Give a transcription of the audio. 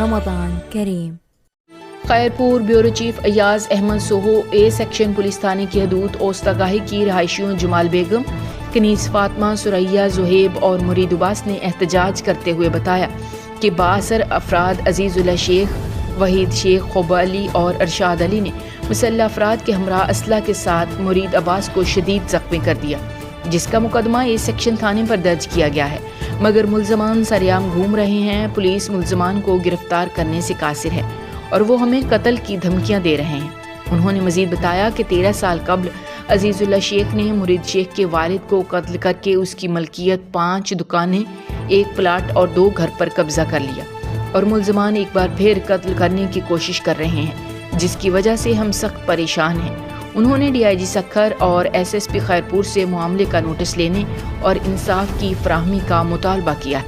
Ramzan cream. Khairpur bureau chief Ayaz Ahmad سوہو A section police تھانے کی حدود اوستگاہی کی رہائشیوں جمال بیگم، کنیز فاطمہ، سریا، زہیب اور مرید عباس نے احتجاج کرتے ہوئے بتایا کہ بااثر افراد عزیز اللہ شیخ، وحید شیخ، خوبہ علی اور ارشاد علی نے مسلح افراد کے ہمراہ اسلحہ کے ساتھ مرید عباس کو شدید زخمی کر دیا، جس کا مقدمہ اے سیکشن تھانے پر درج کیا گیا ہے، مگر ملزمان سریعام گھوم رہے ہیں۔ پولیس ملزمان کو گرفتار کرنے سے قاصر ہے اور وہ ہمیں قتل کی دھمکیاں دے رہے ہیں۔ انہوں نے مزید بتایا کہ 13 سال قبل عزیز اللہ شیخ نے مرید شیخ کے والد کو قتل کر کے اس کی ملکیت 5 دکانیں، 1 پلاٹ اور 2 گھر پر قبضہ کر لیا، اور ملزمان ایک بار پھر قتل کرنے کی کوشش کر رہے ہیں، جس کی وجہ سے ہم سخت پریشان ہیں۔ انہوں نے DIG سکھر اور SSP خیرپور سے معاملے کا نوٹس لینے اور انصاف کی فراہمی کا مطالبہ کیا۔